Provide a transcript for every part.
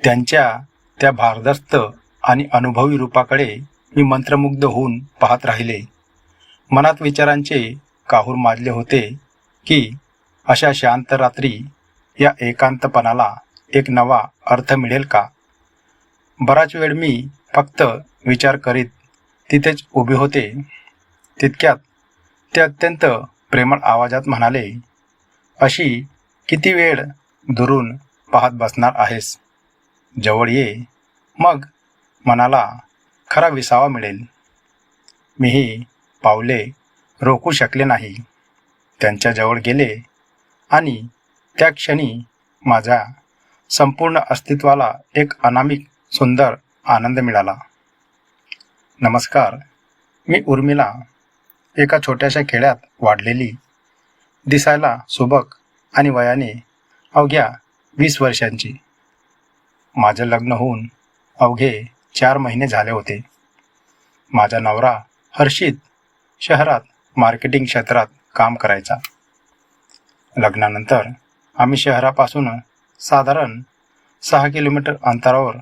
त्यांच्या त्या भारदस्त आणि अनुभवी रूपाकडे मी मंत्रमुग्ध होऊन पाहत राहिले. मनात विचारांचे काहूर माजले होते की अशा शांत रात्री या एकांतपणाला एक नवा अर्थ मिळेल का. बराच वेळ मी फक्त विचार करीत तिथेच उभे होते. तितक्यात ते अत्यंत प्रेमळ आवाजात म्हणाले, अशी किती वेळ दुरून पाहत बसणार आहेस? जवळ ये, मग मनाला खरा विसावा मिळेल. मीही पावले रोखू शकले नाही. त्यांच्या जवळ गेले आणि त्या क्षणी माझ्या संपूर्ण अस्तित्वाला एक अनामिक सुंदर आनंद मिळाला. नमस्कार, मी उर्मिला, एका छोट्याशा खेड्यात वाढलेली, दिसायला सुबक आणि वयाने अवघ्या 20 वर्षांची. माझं लग्न होऊन अवघे 4 महिने झाले होते. माझा नवरा हर्षित शहरात मार्केटिंग क्षेत्रात काम करायचा. लग्नानंतर आम्ही शहरापासून साधारण 6 किलोमीटर अंतरावर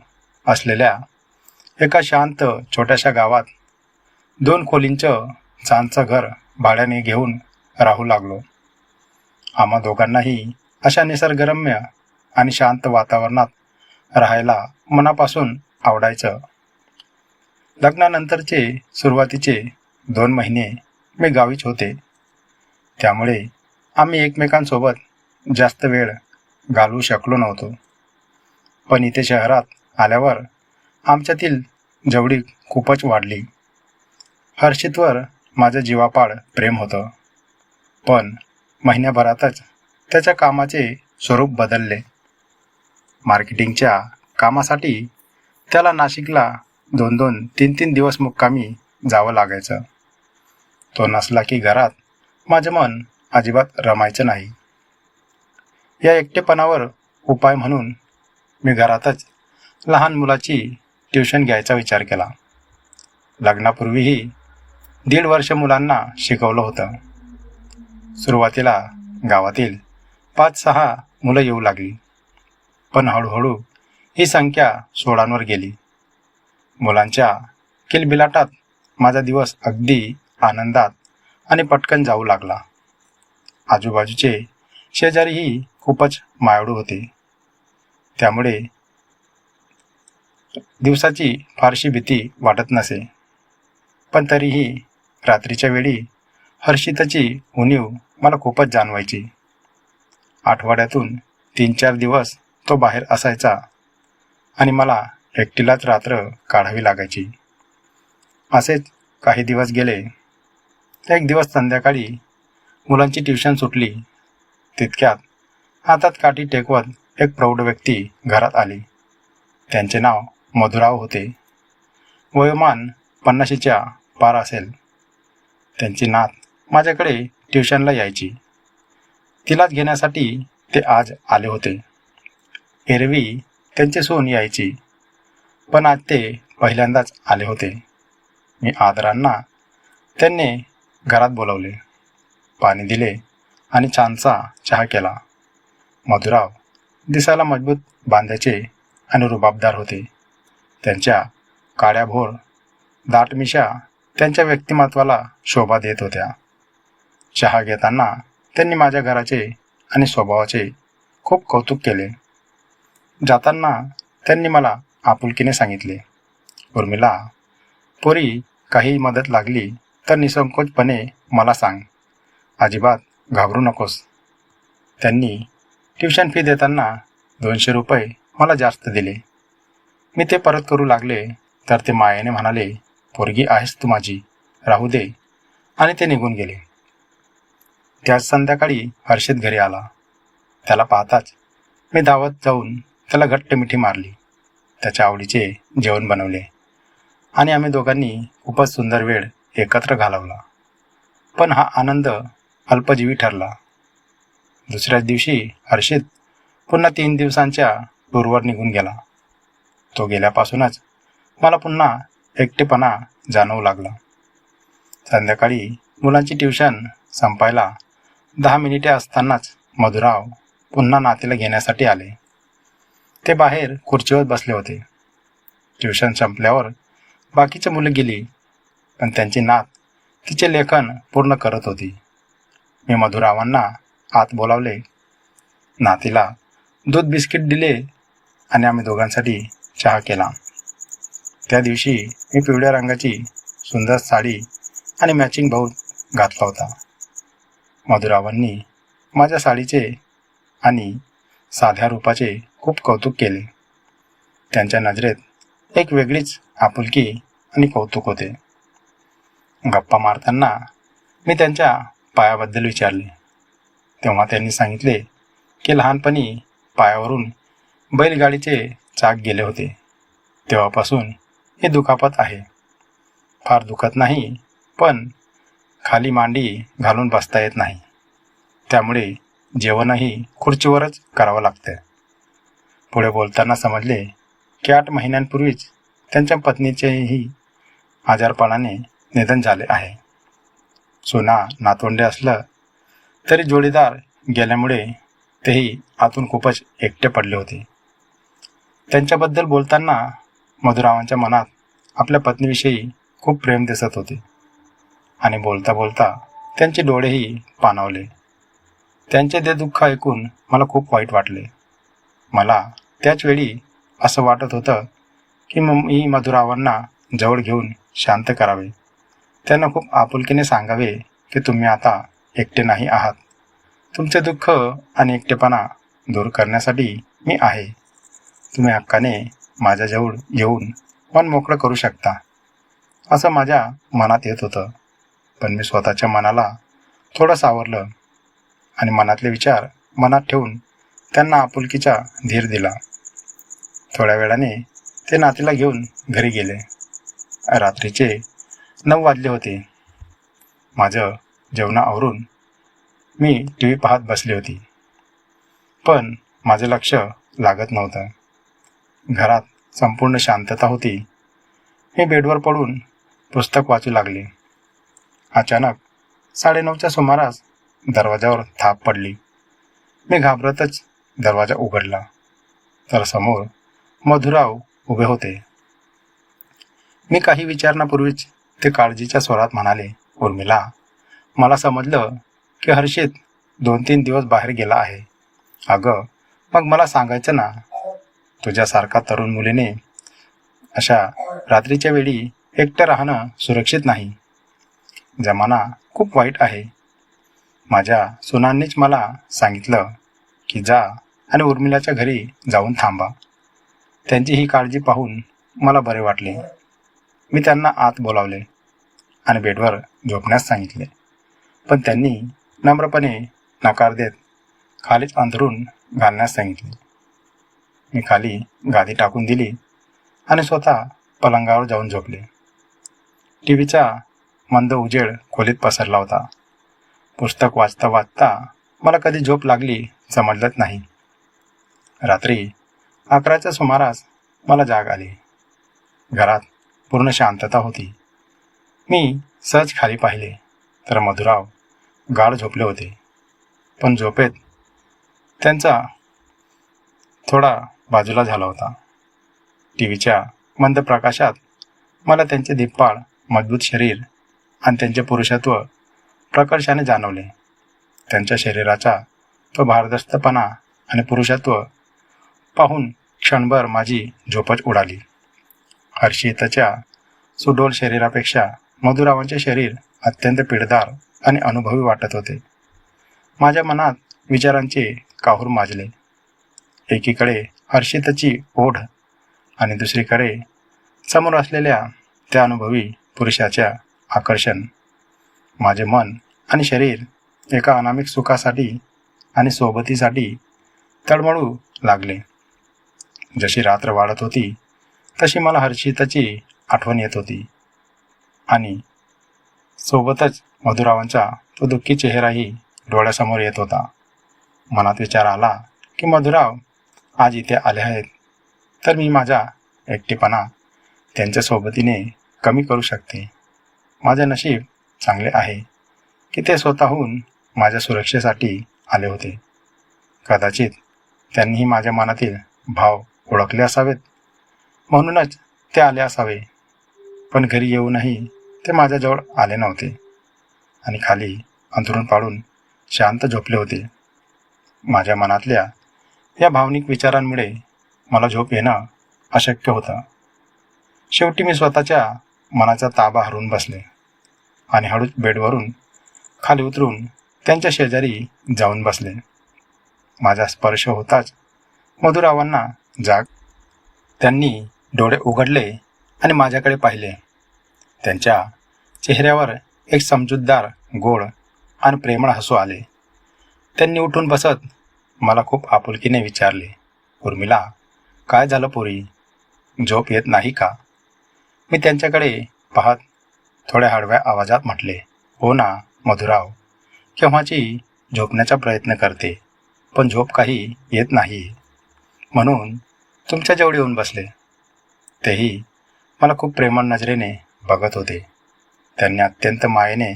असलेल्या एका शांत छोट्याशा गावात 2 खोलींचं छानसं घर भाड्याने घेऊन राहू लागलो. आम्हा दोघांनाही अशा निसर्गरम्य आणि शांत वातावरणात राहायला मनापासून आवडायचं. लग्नानंतरचे सुरुवातीचे 2 महिने मी गावीच होते. त्यामुळे आम्ही एकमेकांसोबत जास्त वेळ घालवू शकलो नव्हतो. पण इथे शहरात आल्यावर आमच्यातील जवळीक खूपच वाढली. हर्षितवर माझं जीवापाड प्रेम होतं. पण महिन्याभरातच त्याच्या कामाचे स्वरूप बदलले. मार्केटिंगच्या कामासाठी त्याला नाशिकला 2-2, 3-3 दिवस मुक्कामी जावं लागायचं. तो नसला की घरात माझं मन अजिबात रमायचं नाही. या एकटेपणावर उपाय म्हणून मी घरातच लहान मुलाची ट्युशन घ्यायचा विचार केला. लग्नापूर्वीही 1.5 वर्ष मुलांना शिकवलं होतं. सुरुवातीला गावातील 5-6 मुलं येऊ लागली, पण हळूहळू ही संख्या 16वर गेली. मुलांच्या किलबिलाटात माझा दिवस अगदी आनंदात आणि पटकन जाऊ लागला. आजूबाजूचे शेजारीही खूपच मायाळू होते. त्यामुळे दिवसाची फारशी भीती वाटत नसे. पण तरीही रात्रीच्या वेळी हर्षिताची उणीव मला खूपच जाणवायची. आठवड्यातून 3-4 दिवस तो बाहेर असायचा आणि मला एकटीलाच रात्र काढावी लागायची. असेच काही दिवस गेले. एक दिवस संध्याकाळी मुलांची ट्युशन सुटली. तितक्यात हातात काठी टेकवत एक प्रौढ व्यक्ती घरात आली. त्यांचे नाव मधुराव होते. वयोमान 50च्या पार असेल. त्यांची नात माझ्याकडे ट्युशनला यायची. तिलाच घेण्यासाठी ते आज आले होते. एरवी त्यांची सून यायची, पण आज ते पहिल्यांदाच आले होते. मी आदरांना त्यांनी घरात बोलवले, पाणी दिले आणि छानसा चहा केला. मधुराव दिसायला मजबूत बांध्याचे आणि रुबाबदार होते. त्यांच्या काळ्याभोर दाट मिशा त्यांच्या व्यक्तिमत्वाला शोभा देत होत्या. चहा घेताना त्यांनी माझ्या घराचे आणि स्वभावाचे खूप कौतुक केले. जाताना त्यांनी मला आपुलकीने सांगितले, उर्मिला, पोरी काही मदत लागली तर निसंकोचपणे मला सांग. अजिबात घाबरू नकोस. त्यांनी ट्युशन फी देताना 200 रुपये मला जास्त दिले. मी ते परत करू लागले तर ते मायेने म्हणाले, पोरगी आहेस तू माझी, राहू दे, आणि ते निघून गेले. त्याच संध्याकाळी हर्षित घरी आला. त्याला पाहताच मी धावत जाऊन त्याला घट्ट मिठी मारली. त्याच्या आवडीचे जेवण बनवले आणि आम्ही दोघांनी खूपच सुंदर वेळ एकत्र घालवला. पण हा आनंद अल्पजीवी ठरला. दुसऱ्याच दिवशी हर्षित पुन्हा 3 दिवसांच्या टूरवर निघून गेला. तो गेल्यापासूनच मला पुन्हा एकटेपणा जाणवू लागला. संध्याकाळी मुलांची ट्युशन संपायला 10 मिनिटे असतानाच मधुराव पुन्हा नातीला घेण्यासाठी आले. ते बाहेर खुर्चीवर बसले होते. ट्युशन संपल्यावर बाकीची मुलं गेली, पण त्यांची नात तिचे लेखन पूर्ण करत होती. मी मधुरावांना आत बोलावले. नातीला दूध बिस्किट दिले आणि आम्ही दोघांसाठी चहा केला. त्या दिवशी मी पिवळ्या रंगाची सुंदर साडी आणि मॅचिंग बाऊट घातला होता. मधुरावांनी माझ्या साडीचे आणि साध्या रूपाचे खूप कौतुक केले. त्यांच्या नजरेत एक वेगळीच आपुलकी आणि कौतुक होते. गप्पा मारताना मी त्यांच्या पायाबद्दल विचारले, तेव्हा त्यांनी सांगितले की लहानपणी पायावरून बैलगाडीचे चाक गेले होते. तेव्हापासून ही दुखापत आहे. फार दुखत नाही, पण खाली मांडी घालून बसता येत नाही. त्यामुळे जेवणही खुर्चीवरच करावं लागतं. पुढे बोलताना समजले की 8 महिन्यांपूर्वीच त्यांच्या पत्नीचेही आजारपणाने निधन झाले आहे. सुना नातवंडे असलं तरी जोडीदार गेल्यामुळे तेही आतून खूपच एकटे पडले होते. त्यांच्याबद्दल बोलताना मधुरावांच्या मनात आपल्या पत्नीविषयी खूप प्रेम दिसत होते आणि बोलता बोलता त्यांचे डोळेही पाणावले. त्यांचे ते दुःख ऐकून मला खूप वाईट वाटले. मला त्याच वेळी असं वाटत होतं की मी मधुरावांना जवळ घेऊन शांत करावे. त्यांना खूप आपुलकीने सांगावे की तुम्ही आता एकटे नाही आहात. तुमचे दुःख आणि एकटेपणा दूर करण्यासाठी मी आहे. तुम्ही हक्काने माझ्याजवळ येऊन मन मोकळं करू शकता, असं माझ्या मनात येत होतं. पण मी स्वतःच्या मनाला थोडं सावरलं आणि मनातले विचार मनात ठेवून त्यांना आपुलकीचा धीर दिला. थोड्या वेळाने ते नातीला घेऊन घरी गेले. रात्रीचे 9 वाजले होते. माझं जेवण आवरून मी TV पाहत बसली होती, पण माझं लक्ष लागत नव्हतं. घरात संपूर्ण शांतता होती. मी बेडवर पडून पुस्तक वाचू लागले. अचानक 9:30च्या सुमारास दरवाजावर थाप पडली. मी घाबरतच दरवाजा उघडला तर समोर मधुराव उभे होते. मी काही विचारण्यापूर्वीच ते काळजीच्या स्वरात म्हणाले, उर्मिला, मला समजलं की हर्षित 2-3 दिवस बाहेर गेला आहे. अगं, मग मला सांगायचं ना. तुझ्यासारखा तरुण मुलीने अशा रात्रीच्या वेळी एकटं राहणं सुरक्षित नाही. जमाना खूप वाईट आहे. माझ्या सुनांनीच मला सांगितलं की जा आणि उर्मिलाच्या घरी जाऊन थांबा. त्यांची ही काळजी पाहून मला बरे वाटले. मी त्यांना आत बोलावले आणि बेडवर झोपण्यास सांगितले, पण त्यांनी नम्रपणे नकार देत खालीच अंथरूण घालण्यास सांगितले. मी खाली गादी टाकून दिली आणि स्वतः पलंगावर जाऊन झोपले. टीव्हीचा मंद उजेड खोलीत पसरला होता. पुस्तक वाचता वाचता मला कधी झोप लागली समजलंच नाही. रात्री 11च्या सुमारास मला जाग आली. घरात पूर्ण शांतता होती. मी सहज खाली पाहिले तर मधुराव गाढ झोपले होते, पण झोपेत त्यांचा थोडा बाजूला झाला होता. टीव्हीच्या मंद प्रकाशात मला त्यांचे धिप्पाड मजबूत शरीर आणि त्यांचे पुरुषत्व प्रकर्षाने जाणवले. त्यांच्या शरीराचा तो भारदस्तपणा आणि पुरुषत्व पाहून क्षणभर माझी झोपच उडाली. हर्षितच्या सुडोल शरीरापेक्षा मधुरावांचे शरीर अत्यंत पिळदार आणि अनुभवी वाटत होते. माझ्या मनात विचारांचे काहूर माजले. एकीकडे हर्षितची ओढ आणि दुसरीकडे समोर असलेल्या त्या अनुभवी पुरुषाच्या आकर्षण. माझे मन आणि शरीर एका अनामिक सुखासाठी आणि सोबतीसाठी तळमळू लागले. जशी रात्र वाढत होती तशी मला हर्षितची आठवण येत होती आणि सोबतच मधुरावांचा तो दुःखी चेहराही डोळ्यासमोर येत होता. मनात विचार आला की मधुराव आज इथे आले आहेत तर मी माझा एकटेपणा त्यांच्या सोबतीने कमी करू शकते. माझे नशीब चांगले आहे की ते स्वतःहून माझ्या सुरक्षेसाठी आले होते. कदाचित त्यांनीही माझ्या मनातील भाव ओळखले असावेत, म्हणूनच ते आले असावे. पण घरी येऊनही ते माझ्याजवळ आले नव्हते आणि खाली अंथरूण पाडून शांत झोपले होते. माझ्या मनातल्या या भावनिक विचारांमुळे मला झोप येणं अशक्य होतं. शेवटी मी स्वतःच्या मनाचा ताबा हरवून बसले आणि हळूच बेडवरून खाली उतरून त्यांच्या शेजारी जाऊन बसले. माझा स्पर्श होताच मधुरावांना जाग. त्यांनी डोळे उघडले आणि माझ्याकडे पाहिले. त्यांच्या चेहऱ्यावर एक समजूतदार, गोड आणि प्रेमळ हसू आले. त्यांनी उठून बसत मला खूप आपुलकीने विचारले, उर्मिला, काय झालं पोरी? झोप येत नाही का? मी त्यांच्याकडे पाहत थोड्या हळव्या आवाजात म्हटले, हो ना मधुराव, केव्हाची झोपण्याचा प्रयत्न करते, पण झोप काही येत नाही, म्हणून तुमच्याजवळ येऊन बसले. तेही मला खूप प्रेमळ नजरेने बघत होते. त्यांनी अत्यंत मायेने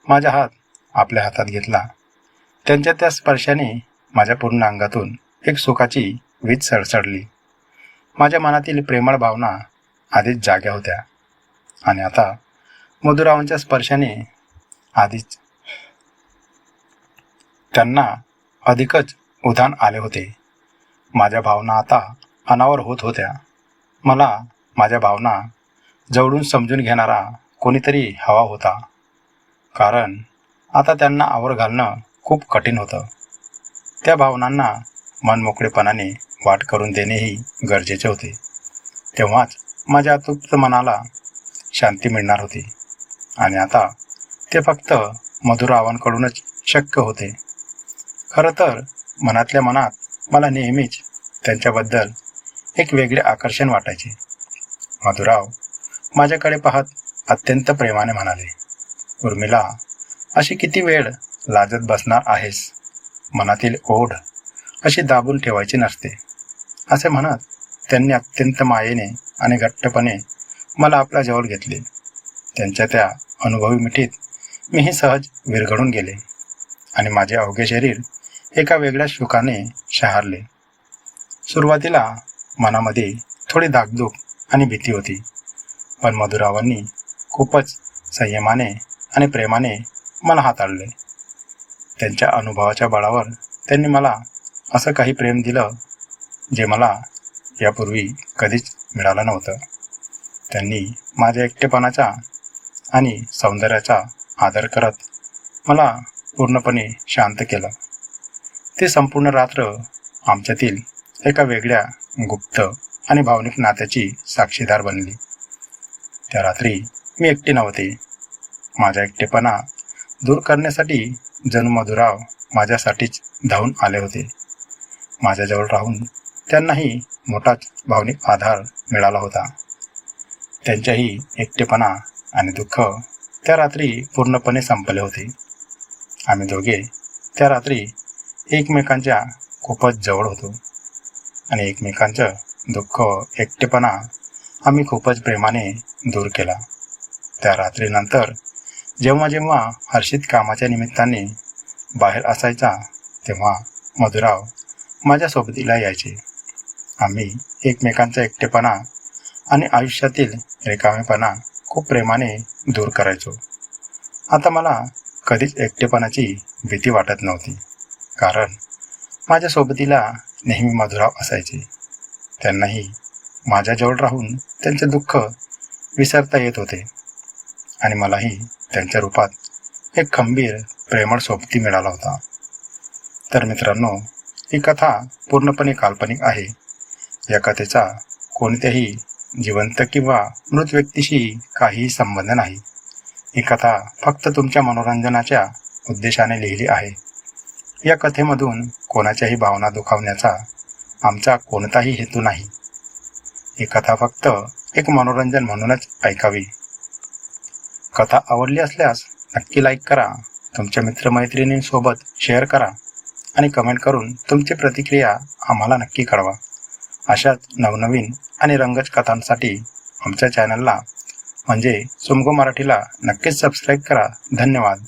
माझा हात आपल्या हातात घेतला. त्यांच्या त्या स्पर्शाने माझ्या पूर्ण अंगातून एक सुखाची वीज सळसळली. माझ्या मनातील प्रेमळ भावना आधीच जाग्या होत्या आणि आता मधुरावांच्या स्पर्शाने आधीच त्यांना अधिकच उधाण आले होते. माझ्या भावना आता अनावर होत होत्या. मला माझ्या भावना जवळून समजून घेणारा कोणीतरी हवा होता, कारण आता त्यांना आवर घालणं खूप कठीण होतं. त्या भावनांना मनमोकळेपणाने वाट करून देणेही गरजेचे होते. तेव्हाच माझ्या अतृप्त मनाला शांती मिळणार होती आणि आता ते फक्त मधुरावांकडूनच शक्य होते. खरं तर मनातल्या मनात मला नेहमीच त्यांच्याबद्दल एक वेगळे आकर्षण वाटायचे. मधुराव माझ्याकडे पाहत अत्यंत प्रेमाने म्हणाले, उर्मिला, अशी किती वेळ लाजत बसणार आहेस? मनातील ओढ अशी दाबून ठेवायची नसते, असे म्हणत त्यांनी अत्यंत मायेने आणि घट्टपणे मला आपल्या जवळ घेतले. त्यांच्या त्या अनुभवी मिठीत मीही सहज विरघळून गेले आणि माझे अवघे शरीर एका वेगळ्या सुखाने शहारले. सुरुवातीला मनामध्ये थोडी धाकधूक आणि भीती होती, पण मधुरावांनी खूपच संयमाने आणि प्रेमाने मला हाताळले. त्यांच्या अनुभवाच्या बळावर त्यांनी मला असं काही प्रेम दिलं जे मला यापूर्वी कधीच मिळालं नव्हतं. त्यांनी माझ्या एकटेपणाचा आणि सौंदर्याचा आदर करत मला पूर्णपणे शांत केलं. ती संपूर्ण रात्र आमच्यातील एका वेगळ्या गुप्त आणि भावनिक नात्याची साक्षीदार बनली. त्या रात्री मी एकटी नव्हते. माझा एकटेपणा दूर करण्यासाठी जणू मधुराव माझ्यासाठीच धावून आले होते. माझ्याजवळ राहून त्यांनाही मोठाच भावनिक आधार मिळाला होता. त्यांच्याही एकटेपणा आणि दुःख त्या रात्री पूर्णपणे संपले होते. आम्ही दोघे त्या रात्री एकमेकांच्या खूपच जवळ होतो आणि एकमेकांचं दुःख, एकटेपणा आम्ही खूपच प्रेमाने दूर केला. त्या रात्रीनंतर जेव्हा जेव्हा हर्षित कामाच्या निमित्ताने बाहेर असायचा, तेव्हा मधुराव माझ्या सोबतीला यायचे. आम्ही एकमेकांचा एकटेपणा आणि आयुष्यातील रिकामेपणा खूप प्रेमाने दूर करायचो. आता मला कधीच एकटेपणाची भीती वाटत नव्हती, कारण माझ्या सोबतीला नेहमी मधुराव असायचे. त्यांनाही माझ्याजवळ राहून त्यांचे दुःख विसरता येत होते आणि मलाही त्यांच्या रूपात एक खंबीर, प्रेमळ सोबती मिळाला होता. तर मित्रांनो, ही कथा पूर्णपणे काल्पनिक आहे. या कथेचा कोणत्याही जिवंत किंवा मृत व्यक्तीशी काहीही संबंध नाही. ही कथा फक्त तुमच्या मनोरंजनाच्या उद्देशाने लिहिली आहे. या कथेमधून कोणाच्याही भावना दुखावण्याचा आमचा कोणताही हेतू नाही. ही कथा फक्त एक मनोरंजन म्हणूनच ऐकावी. कथा आवडली असल्यास नक्की लाईक करा, तुमच्या मित्रमैत्रिणींसोबत शेअर करा आणि कमेंट करून तुमची प्रतिक्रिया आम्हाला नक्की कळवा. अशाच नवनवीन आणि रंगत कथांसाठी आमच्या चॅनलला म्हणजे सुमगो मराठीला नक्कीच सबस्क्राईब करा. धन्यवाद.